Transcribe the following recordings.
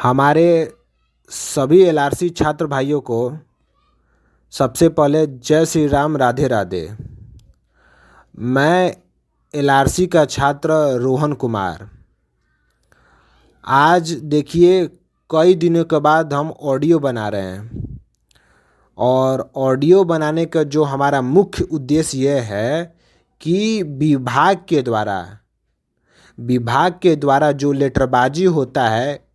हमारे सभी एलआरसी छात्र भाइयों को सबसे पहले जय श्री राम, राधे राधे। मैं एलआरसी का छात्र रोहन कुमार। आज देखिए, कई दिनों के बाद हम ऑडियो बना रहे हैं और ऑडियो बनाने का जो हमारा मुख्य उद्देश्य ये है कि विभाग के द्वारा जो लेटरबाजी होता है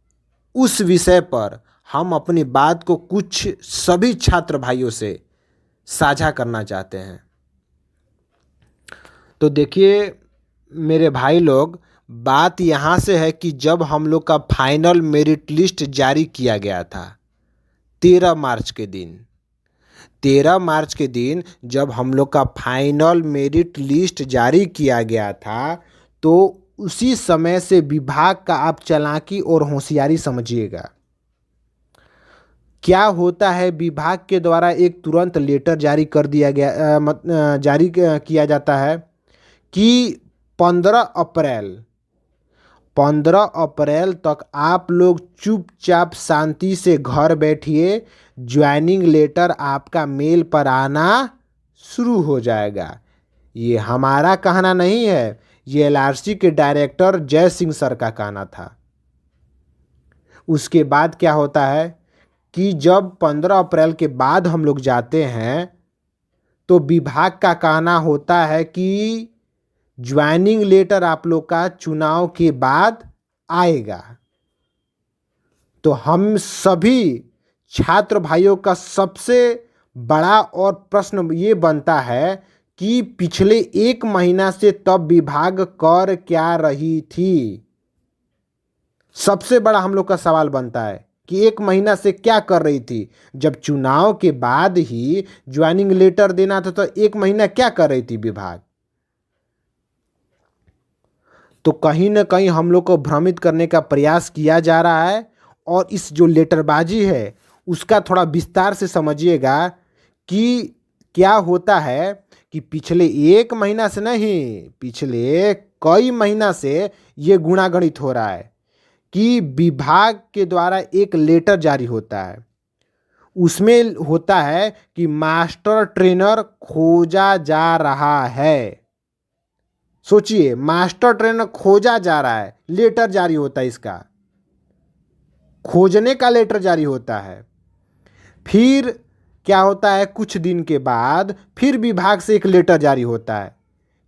उस विषय पर हम अपनी बात को कुछ सभी छात्र भाइयों से साझा करना चाहते हैं। तो देखिए मेरे भाई लोग, बात यहाँ से है कि जब हम लोग का फाइनल मेरिट लिस्ट जारी किया गया था 13 मार्च के दिन जब हम लोग का फाइनल मेरिट लिस्ट जारी किया गया था, तो उसी समय से विभाग का आप चालाकी और होशियारी समझिएगा। क्या होता है, विभाग के द्वारा एक तुरंत लेटर जारी कर दिया गया जारी किया जाता है कि 15 अप्रैल तक आप लोग चुपचाप शांति से घर बैठिए, ज्वाइनिंग लेटर आपका मेल पर आना शुरू हो जाएगा। ये हमारा कहना नहीं है, ये एलआरसी के डायरेक्टर जय सिंह सर का कहना था। उसके बाद क्या होता है कि जब 15 अप्रैल के बाद हम लोग जाते हैं तो विभाग का कहना होता है कि ज्वाइनिंग लेटर आप लोग का चुनाव के बाद आएगा। तो हम सभी छात्र भाइयों का सबसे बड़ा और प्रश्न ये बनता है कि पिछले 1 महीना से तब विभाग कर क्या रही थी। सबसे बड़ा हम लोग का सवाल बनता है कि 1 महीना से क्या कर रही थी। जब चुनाव के बाद ही ज्वाइनिंग लेटर देना था तो 1 महीना क्या कर रही थी विभाग। तो कहीं ना कहीं हम लोग को भ्रमित करने का प्रयास किया जा रहा है। और इस जो लेटरबाजी है उसका थोड़ा विस्तार से समझिएगा कि क्या होता है कि पिछले 1 महीना से नहीं, पिछले कई महीना से ये गुणागणित हो रहा है कि विभाग के द्वारा एक लेटर जारी होता है। उसमें होता है कि मास्टर ट्रेनर खोजा जा रहा है। सोचिए, मास्टर ट्रेनर खोजा जा रहा है, लेटर जारी होता है, इसका खोजने का लेटर जारी होता है। फिर क्या होता है, कुछ दिन के बाद फिर विभाग से एक लेटर जारी होता है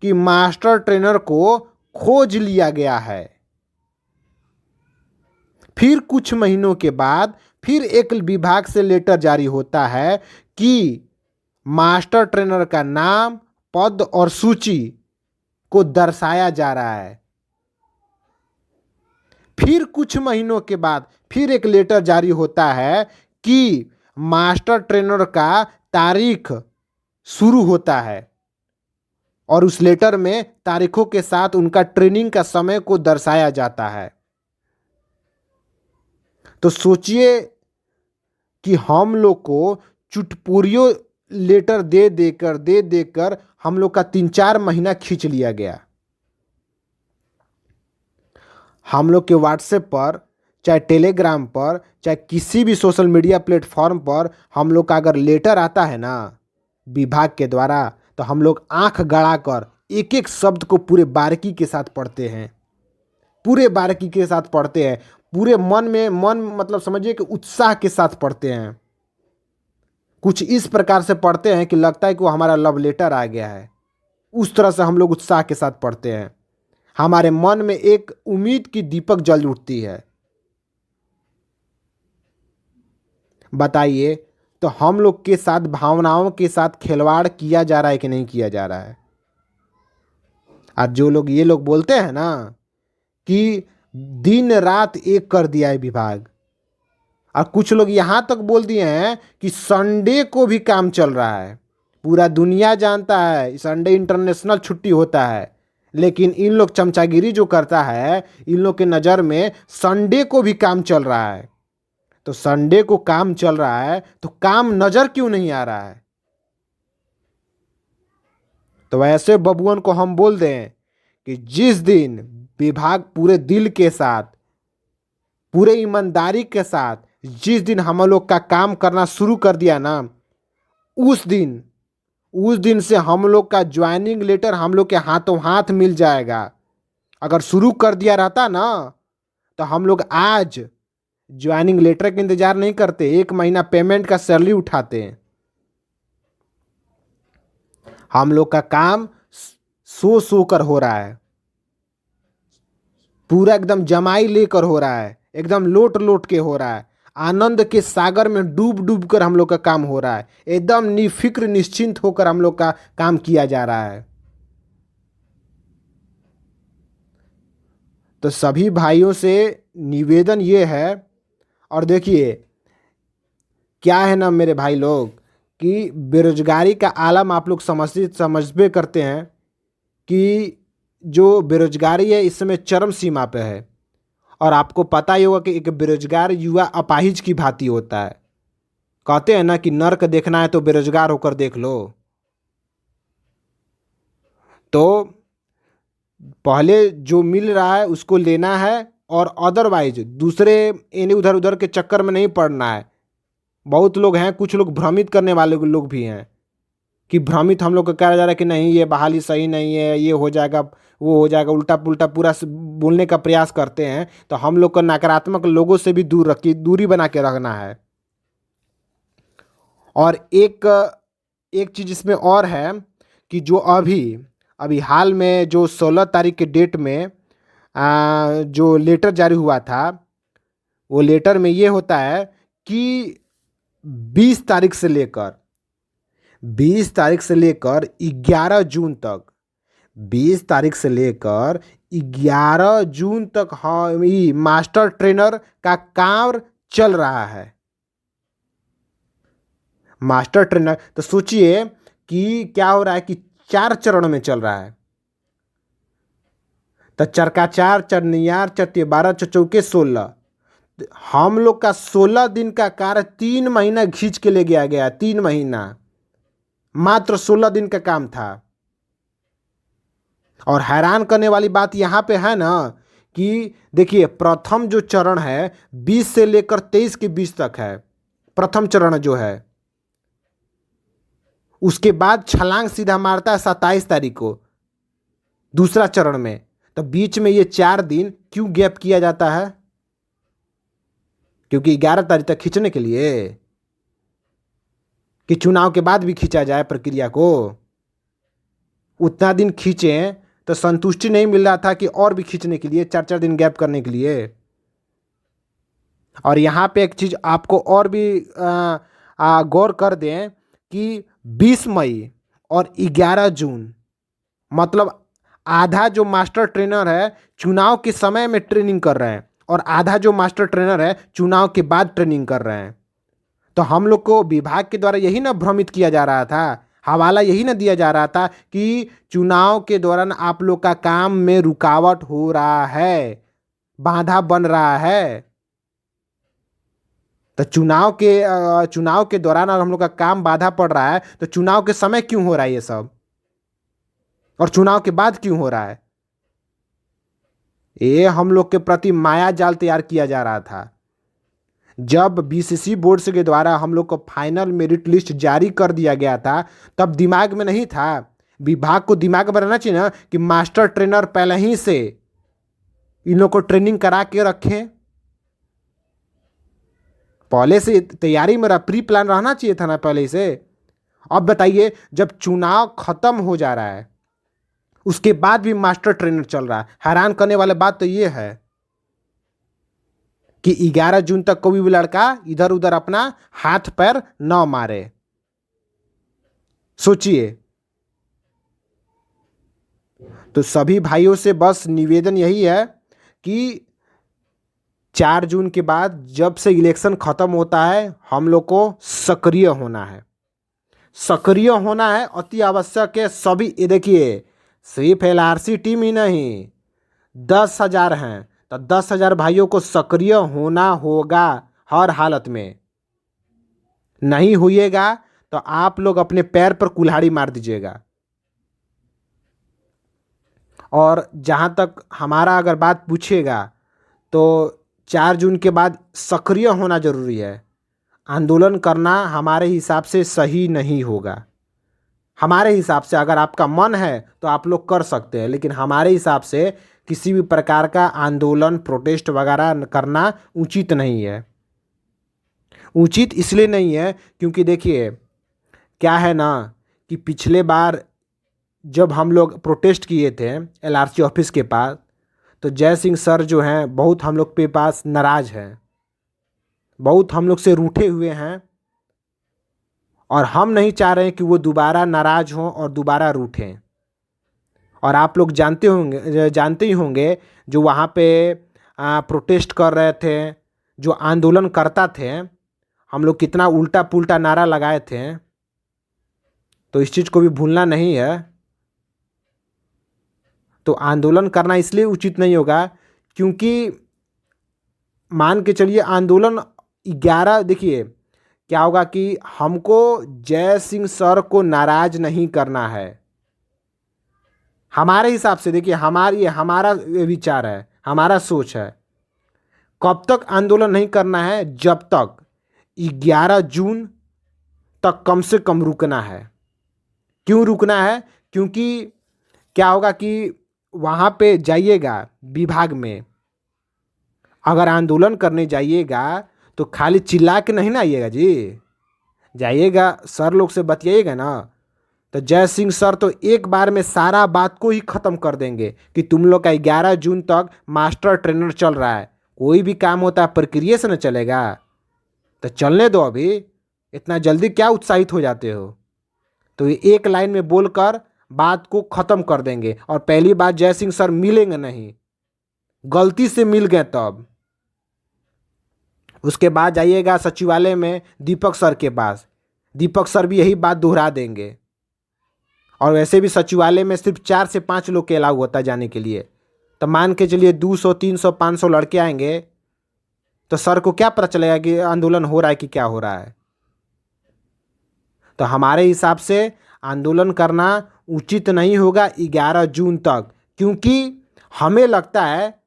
कि मास्टर ट्रेनर को खोज लिया गया है। फिर कुछ महीनों के बाद फिर एक विभाग से लेटर जारी होता है कि मास्टर ट्रेनर का नाम, पद और सूची को दर्शाया जा रहा है। फिर कुछ महीनों के बाद फिर एक लेटर जारी होता है कि मास्टर ट्रेनर का तारीख शुरू होता है और उस लेटर में तारीखों के साथ उनका ट्रेनिंग का समय को दर्शाया जाता है। तो सोचिए कि हम लोग को चुटपुरियों लेटर दे देकर हम लोग का 3-4 महीना खींच लिया गया। हम लोग के व्हाट्सएप पर, चाहे टेलीग्राम पर, चाहे किसी भी सोशल मीडिया प्लेटफॉर्म पर हम लोग का अगर लेटर आता है ना विभाग के द्वारा, तो हम लोग आंख गड़ाकर एक एक शब्द को पूरे बारीकी के साथ पढ़ते हैं। पूरे मन मतलब समझिए कि उत्साह के साथ पढ़ते हैं। कुछ इस प्रकार से पढ़ते हैं कि लगता है कि वो हमारा लव लेटर आ गया है। उस तरह से हम लोग उत्साह के साथ पढ़ते हैं। हमारे मन में एक उम्मीद की दीपक जल उठती है। बताइए, तो हम लोग के साथ भावनाओं के साथ खिलवाड़ किया जा रहा है कि नहीं किया जा रहा है। और जो लोग ये लोग बोलते हैं ना कि दिन रात एक कर दिया है विभाग, और कुछ लोग यहां तक बोल दिए हैं कि संडे को भी काम चल रहा है। पूरा दुनिया जानता है संडे इंटरनेशनल छुट्टी होता है, लेकिन इन लोग चमचागिरी जो करता है, इन लोग के नज़र में संडे को भी काम चल रहा है। तो संडे को काम चल रहा है तो काम नजर क्यों नहीं आ रहा है। तो ऐसे बबुअन को हम बोल दें कि जिस दिन विभाग पूरे दिल के साथ पूरे ईमानदारी के साथ जिस दिन हम लोग का काम करना शुरू कर दिया ना, उस दिन से हम लोग का ज्वाइनिंग लेटर हम लोग के हाथों हाथ मिल जाएगा। अगर शुरू कर दिया रहता ना तो हम लोग आज ज्वाइनिंग लेटर का इंतजार नहीं करते, 1 महीना पेमेंट का सैलरी उठाते हैं। हम लोग का काम सो कर हो रहा है, पूरा एकदम जमाई लेकर हो रहा है, एकदम लोट लोट के हो रहा है, आनंद के सागर में डूब डूब कर हम लोग का काम हो रहा है, एकदम निफिक्र निश्चिंत होकर हम लोग का काम किया जा रहा है। तो सभी भाइयों से निवेदन ये है, और देखिए क्या है ना मेरे भाई लोग, कि बेरोजगारी का आलम आप लोग समझबे करते हैं कि जो बेरोजगारी है इस समय चरम सीमा पे है। और आपको पता ही होगा कि एक बेरोजगार युवा अपाहिज की भांति होता है। कहते हैं ना कि नर्क देखना है तो बेरोजगार होकर देख लो। तो पहले जो मिल रहा है उसको लेना है, और अदरवाइज दूसरे इन्हें उधर उधर के चक्कर में नहीं पड़ना है। बहुत लोग हैं, कुछ लोग भ्रमित करने वाले लोग भी हैं कि भ्रमित हम लोग को कहा जा रहा है कि नहीं ये बहाली सही नहीं है, ये हो जाएगा वो हो जाएगा, उल्टा पुल्टा पूरा बोलने का प्रयास करते हैं। तो हम लोग को नकारात्मक लोगों से भी दूरी बना के रखना है। और एक चीज़ इसमें और है कि जो अभी हाल में जो 16 तारीख के डेट में जो लेटर जारी हुआ था, वो लेटर में ये होता है कि 20 तारीख से लेकर 11 जून तक, 20 तारीख से लेकर 11 जून तक हाँ ये मास्टर ट्रेनर का काम चल रहा है। मास्टर ट्रेनर तो सोचिए कि क्या हो रहा है कि 4 चरण में चल रहा है। तो चरका 4 चरनियार चरते 12 चौके 16, हम लोग का 16 दिन का कार्य 3 महीना खींच के ले गया 3 महीना, मात्र 16 दिन का काम था। और हैरान करने वाली बात यहाँ पे है ना कि देखिए प्रथम जो चरण है 20 से लेकर 23 के बीच तक है, प्रथम चरण जो है। उसके बाद छलांग सीधा मारता है 27 तारीख को दूसरा चरण में। तो बीच में ये 4 दिन क्यों गैप किया जाता है? क्योंकि 11 तारीख तक खींचने के लिए, कि चुनाव के बाद भी खींचा जाए प्रक्रिया को। उतना दिन खींचे तो संतुष्टि नहीं मिल रहा था कि और भी खींचने के लिए 4-4 दिन गैप करने के लिए। और यहाँ पे एक चीज़ आपको और भी गौर कर दें कि 20 मई और 11 जून मतलब आधा जो मास्टर ट्रेनर है चुनाव के समय में ट्रेनिंग कर रहे हैं, और आधा जो मास्टर ट्रेनर है चुनाव के बाद ट्रेनिंग कर रहे हैं। तो हम लोग को विभाग के द्वारा यही ना भ्रमित किया जा रहा था, हवाला यही ना दिया जा रहा था कि चुनाव के दौरान आप लोग का काम में रुकावट हो रहा है, बाधा बन रहा है। तो चुनाव के दौरान अगर हम लोग का काम बाधा पड़ रहा है तो चुनाव के समय क्यों हो रहा है ये सब, और चुनाव के बाद क्यों हो रहा है? ये हम लोग के प्रति माया जाल तैयार किया जा रहा था। जब बीसीसी बोर्ड से के द्वारा हम लोग को फाइनल मेरिट लिस्ट जारी कर दिया गया था तब दिमाग में नहीं था, विभाग को दिमाग में रहना चाहिए ना कि मास्टर ट्रेनर पहले ही से इन लोग को ट्रेनिंग करा के रखें, पहले से तैयारी मेरा प्री प्लान रहना चाहिए था ना पहले से। अब बताइए जब चुनाव खत्म हो जा रहा है उसके बाद भी मास्टर ट्रेनर चल रहा है। हैरान करने वाली बात तो ये है कि 11 जून तक कोई भी लड़का इधर उधर अपना हाथ पैर न मारे। सोचिए। तो सभी भाइयों से बस निवेदन यही है कि 4 जून के बाद जब से इलेक्शन खत्म होता है हम लोग को सक्रिय होना है, सक्रिय होना है, अति आवश्यक है। सभी ये देखिए सिर्फ एलआरसी टीम ही नहीं, 10,000 हैं तो 10,000 भाइयों को सक्रिय होना होगा हर हालत में। नहीं होइएगा तो आप लोग अपने पैर पर कुल्हाड़ी मार दीजिएगा। और जहाँ तक हमारा अगर बात पूछिएगा तो 4 जून के बाद सक्रिय होना जरूरी है। आंदोलन करना हमारे हिसाब से सही नहीं होगा। हमारे हिसाब से अगर आपका मन है तो आप लोग कर सकते हैं, लेकिन हमारे हिसाब से किसी भी प्रकार का आंदोलन प्रोटेस्ट वगैरह करना उचित नहीं है। उचित इसलिए नहीं है क्योंकि देखिए क्या है ना कि पिछले बार जब हम लोग प्रोटेस्ट किए थे एलआरसी ऑफिस के पास, तो जय सिंह सर जो हैं बहुत हम लोग के पास नाराज़ हैं, बहुत हम लोग से रूठे हुए हैं, और हम नहीं चाह रहे हैं कि वो दोबारा नाराज़ हों और दोबारा रूठें। और आप लोग जानते ही होंगे जो वहाँ पे प्रोटेस्ट कर रहे थे, जो आंदोलन करता थे, हम लोग कितना उल्टा पुल्टा नारा लगाए थे। तो इस चीज़ को भी भूलना नहीं है। तो आंदोलन करना इसलिए उचित नहीं होगा क्योंकि मान के चलिए आंदोलन 11, देखिए क्या होगा कि हमको जय सिंह सर को नाराज नहीं करना है। हमारे हिसाब से देखिए हमारा विचार है, हमारा सोच है, कब तक आंदोलन नहीं करना है, जब तक 11 जून तक कम से कम रुकना है। क्यों रुकना है? क्योंकि क्या होगा कि वहाँ पे जाइएगा विभाग में, अगर आंदोलन करने जाइएगा तो खाली चिल्ला के नहीं ना आइएगा जी, जाइएगा सर लोग से बतियाइएगा ना, तो जय सिंह सर तो एक बार में सारा बात को ही ख़त्म कर देंगे कि तुम लोग का 11 जून तक मास्टर ट्रेनर चल रहा है, कोई भी काम होता है प्रक्रिया से न चलेगा, तो चलने दो, अभी इतना जल्दी क्या उत्साहित हो जाते हो। तो ये एक लाइन में बोलकर बात को ख़त्म कर देंगे। और पहली बात, जय सिंह सर मिलेंगे नहीं, गलती से मिल गए तब। उसके बाद जाइएगा सचिवालय में दीपक सर के पास, दीपक सर भी यही बात दोहरा देंगे। और वैसे भी सचिवालय में सिर्फ 4 से 5 लोग के अलाउ होता है जाने के लिए, तो मान के चलिए 200 300 500 लड़के आएंगे, तो सर को क्या पता चलेगा कि आंदोलन हो रहा है कि क्या हो रहा है। तो हमारे हिसाब से आंदोलन करना उचित नहीं होगा 11 जून तक, क्योंकि हमें लगता है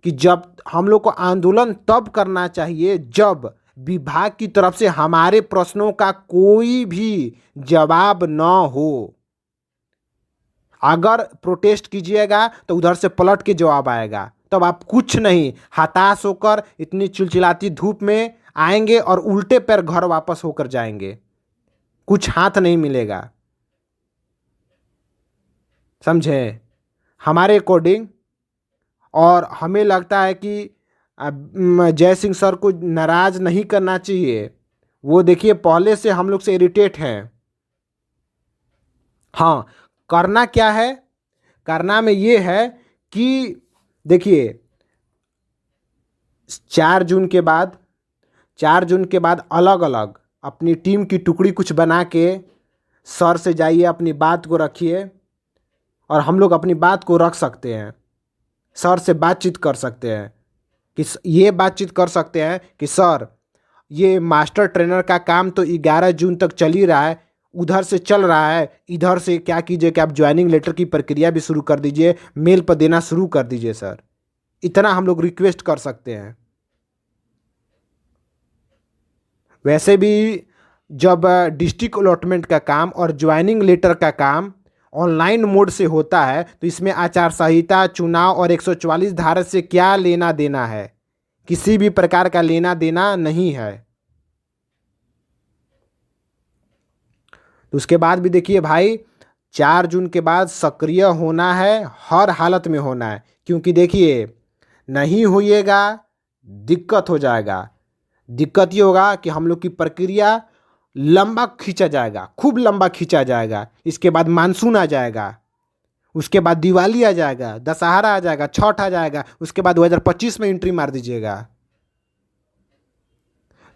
कि जब हम लोग को आंदोलन तब करना चाहिए जब विभाग की तरफ से हमारे प्रश्नों का कोई भी जवाब न हो। अगर प्रोटेस्ट कीजिएगा तो उधर से पलट के जवाब आएगा, तब आप कुछ नहीं, हताश होकर इतनी चिलचिलाती धूप में आएंगे और उल्टे पैर घर वापस होकर जाएंगे, कुछ हाथ नहीं मिलेगा। समझे हमारे अकॉर्डिंग। और हमें लगता है कि जय सिंह सर को नाराज़ नहीं करना चाहिए। वो देखिए पहले से हम लोग से इरिटेट हैं। हाँ, करना क्या है, करना में ये है कि देखिए 4 जून के बाद अलग अलग अपनी टीम की टुकड़ी कुछ बना के सर से जाइए, अपनी बात को रखिए, और हम लोग अपनी बात को रख सकते हैं, सर से बातचीत कर सकते हैं कि ये बातचीत कर सकते हैं कि सर ये मास्टर ट्रेनर का काम तो 11 जून तक चल ही रहा है, उधर से चल रहा है, इधर से क्या कीजिए कि आप ज्वाइनिंग लेटर की प्रक्रिया भी शुरू कर दीजिए, मेल पर देना शुरू कर दीजिए सर, इतना हम लोग रिक्वेस्ट कर सकते हैं। वैसे भी जब डिस्ट्रिक्ट अलॉटमेंट का काम और ज्वाइनिंग लेटर का काम ऑनलाइन मोड से होता है, तो इसमें आचार संहिता, चुनाव और 144 धारा से क्या लेना देना है, किसी भी प्रकार का लेना देना नहीं है। तो उसके बाद भी देखिए भाई 4 जून के बाद सक्रिय होना है, हर हालत में होना है, क्योंकि देखिए नहीं होइएगा दिक्कत हो जाएगा। दिक्कत ये होगा कि हम लोग की प्रक्रिया लंबा खींचा जाएगा, खूब लंबा खींचा जाएगा। इसके बाद मानसून आ जाएगा, उसके बाद दिवाली आ जाएगा, दशहरा आ जाएगा, छठ आ जाएगा, उसके बाद 2025 में एंट्री मार दीजिएगा।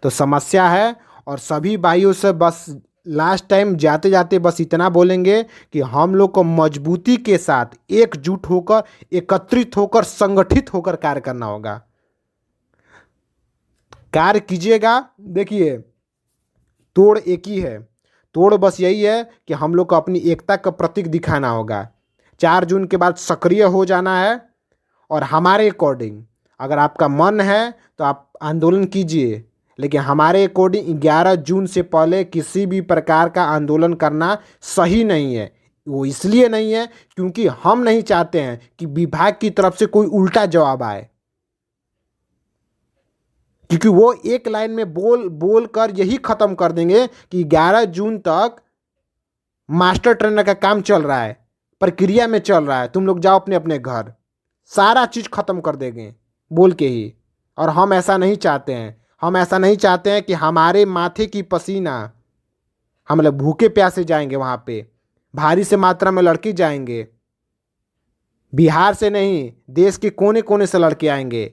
तो समस्या है। और सभी भाइयों से बस लास्ट टाइम जाते जाते बस इतना बोलेंगे कि हम लोग को मजबूती के साथ एकजुट होकर, एकत्रित होकर, संगठित होकर कार्य करना होगा। कार्य कीजिएगा। देखिए तोड़ एक ही है, तोड़ बस यही है कि हम लोग को अपनी एकता का प्रतीक दिखाना होगा। 4 जून के बाद सक्रिय हो जाना है। और हमारे अकॉर्डिंग अगर आपका मन है तो आप आंदोलन कीजिए, लेकिन हमारे अकॉर्डिंग 11 जून से पहले किसी भी प्रकार का आंदोलन करना सही नहीं है। वो इसलिए नहीं है क्योंकि हम नहीं चाहते हैं कि विभाग की तरफ से कोई उल्टा जवाब आए, क्योंकि वो एक लाइन में बोल कर यही खत्म कर देंगे कि 11 जून तक मास्टर ट्रेनर का काम चल रहा है, प्रक्रिया में चल रहा है, तुम लोग जाओ अपने अपने घर, सारा चीज़ खत्म कर देंगे बोल के ही। और हम ऐसा नहीं चाहते हैं। हम ऐसा नहीं चाहते हैं कि हमारे माथे की पसीना, हम लोग भूखे प्यासे जाएंगे वहाँ पे, भारी से मात्रा में लड़के जाएंगे, बिहार से नहीं देश के कोने कोने से लड़के आएंगे।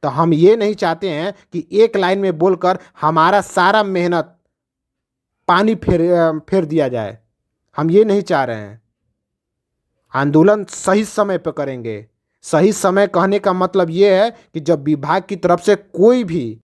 तो हम ये नहीं चाहते हैं कि एक लाइन में बोलकर हमारा सारा मेहनत पानी फेर दिया जाए। हम ये नहीं चाह रहे हैं। आंदोलन सही समय पर करेंगे। सही समय कहने का मतलब ये है कि जब विभाग की तरफ से कोई भी